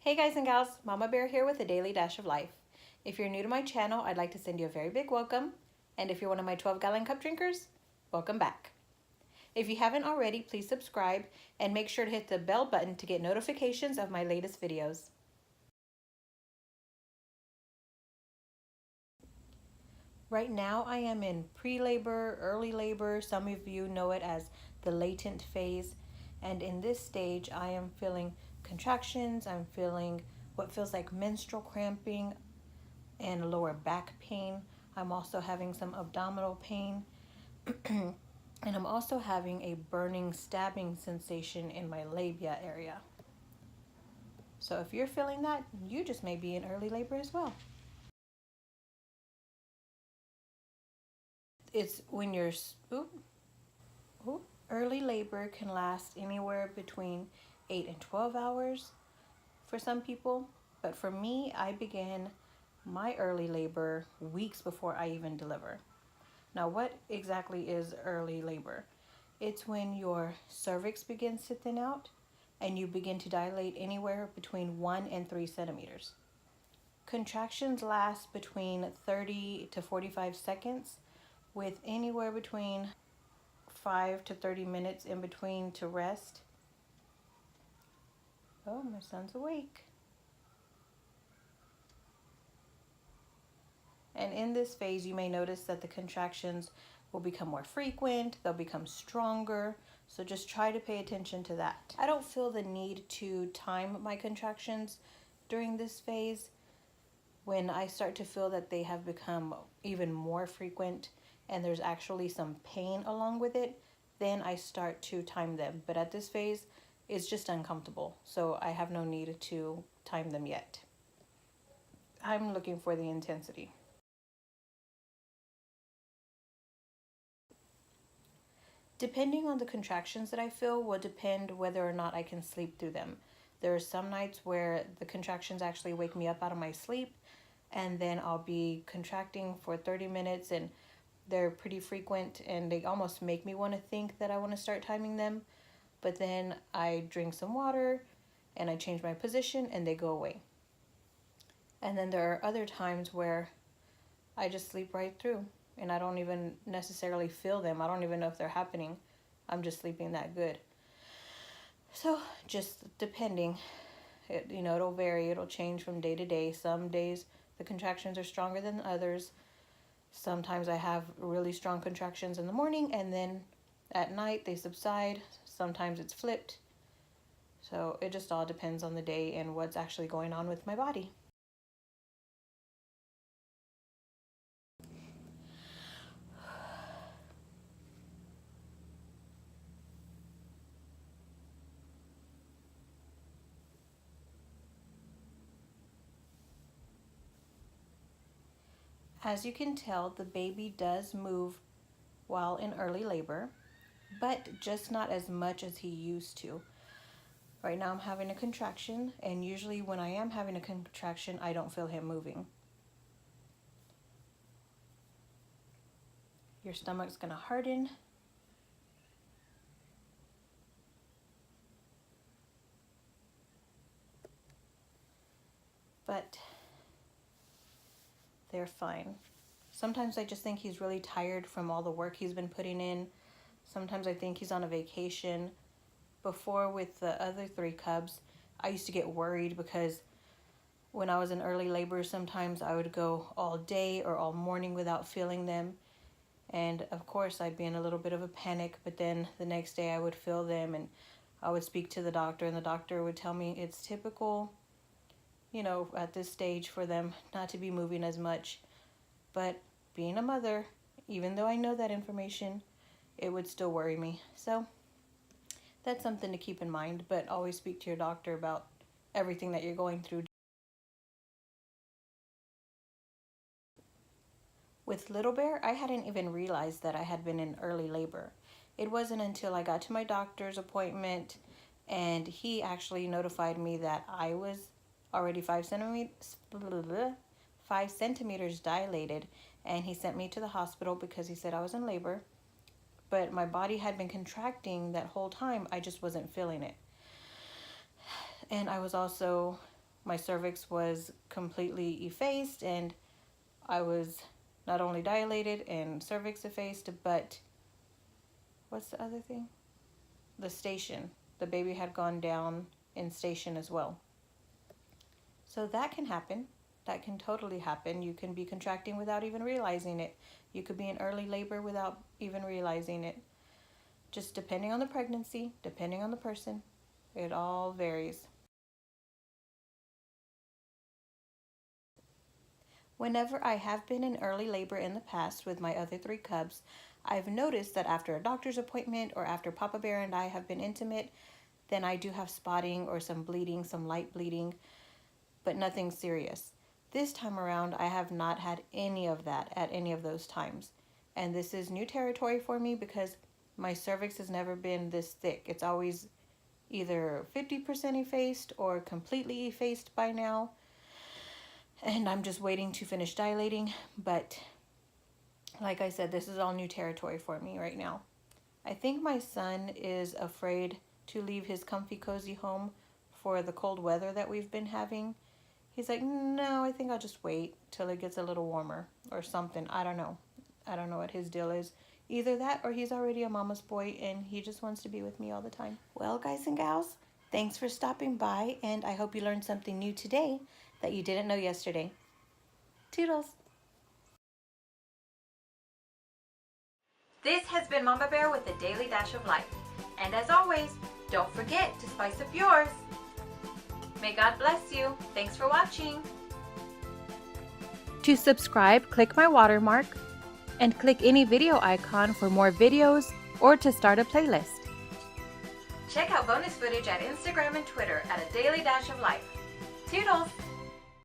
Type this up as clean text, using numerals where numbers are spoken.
Hey guys and gals, Mama Bear here with a daily dash of life. If you're new to my channel, I'd like to send you a very big welcome. And if you're one of my 12-gallon cup drinkers, welcome back. If you haven't already, please subscribe and make sure to hit the bell button to get notifications of my latest videos. Right now I am in pre-labor, early labor. Some of you know it as the latent phase. And in this stage, I am feeling contractions. I'm feeling what feels like menstrual cramping and lower back pain. I'm also having some abdominal pain. And I'm also having a burning, stabbing sensation in my labia area. So if you're feeling that, you just may be in early labor as well. It's when you're, early labor can last anywhere between 8 and 12 hours for some people. But for me, I began my early labor weeks before I even deliver. Now, what exactly is early labor? It's when your cervix begins to thin out and you begin to dilate anywhere between 1 and 3 centimeters. Contractions last between 30 to 45 seconds with anywhere between 5 to 30 minutes in between to rest. Oh, my son's awake. And in this phase, you may notice that the contractions will become more frequent, they'll become stronger. So just try to pay attention to that. I don't feel the need to time my contractions during this phase. When I start to feel that they have become even more frequent and there's actually some pain along with it, then I start to time them. But at this phase, it's just uncomfortable. So I have no need to time them yet. I'm looking for the intensity. Depending on the contractions that I feel will depend whether or not I can sleep through them. There are some nights where the contractions actually wake me up out of my sleep, and then I'll be contracting for 30 minutes and they're pretty frequent and they almost make me want to think that I want to start timing them. But then I drink some water and I change my position and they go away. And then there are other times where I just sleep right through and I don't even necessarily feel them. I don't even know if they're happening. I'm just sleeping that good. So just depending, it'll vary. It'll change from day to day. Some days the contractions are stronger than others. Sometimes I have really strong contractions in the morning and then at night they subside. Sometimes it's flipped. So it just all depends on the day and what's actually going on with my body. As you can tell, the baby does move while in early labor, but just not as much as he used to. Right now I'm having a contraction, and usually when I am having a contraction, I don't feel him moving. Your stomach's gonna harden. But they're fine. Sometimes I just think he's really tired from all the work he's been putting in. Sometimes I think he's on a vacation. Before, with the other 3 cubs, I used to get worried because when I was in early labor, sometimes I would go all day or all morning without feeling them. And of course, I'd be in a little bit of a panic, but then the next day I would feel them and I would speak to the doctor and the doctor would tell me it's typical, at this stage for them not to be moving as much. But being a mother, even though I know that information, it would still worry me. So that's something to keep in mind, but always speak to your doctor about everything that you're going through. With Little Bear, I hadn't even realized that I had been in early labor. It wasn't until I got to my doctor's appointment and he actually notified me that I was already 5 centimeters dilated, and he sent me to the hospital because he said I was in labor. But my body had been contracting that whole time. I just wasn't feeling it. And I was also my cervix was completely effaced, and I was not only dilated and cervix effaced, but what's the other thing? The station. The baby had gone down in station as well. So that can happen. That can totally happen. You can be contracting without even realizing it. You could be in early labor without even realizing it. Just depending on the pregnancy, depending on the person, it all varies. Whenever I have been in early labor in the past with my other 3 cubs, I've noticed that after a doctor's appointment or after Papa Bear and I have been intimate, then I do have spotting or some bleeding, some light bleeding, but nothing serious. This time around, I have not had any of that at any of those times. And this is new territory for me because my cervix has never been this thick. It's always either 50% effaced or completely effaced by now. And I'm just waiting to finish dilating. But like I said, this is all new territory for me right now. I think my son is afraid to leave his comfy, cozy home for the cold weather that we've been having. He's like, no, I think I'll just wait till it gets a little warmer or something. I don't know. I don't know what his deal is. Either that or he's already a mama's boy and he just wants to be with me all the time. Well, guys and gals, thanks for stopping by, and I hope you learned something new today that you didn't know yesterday. Toodles. This has been Mama Bear with a Daily Dash of Life. And as always, don't forget to spice up yours. May God bless you. Thanks for watching. To subscribe, click my watermark and click any video icon for more videos or to start a playlist. Check out bonus footage at Instagram and Twitter at A Daily Dash of Life. Toodles!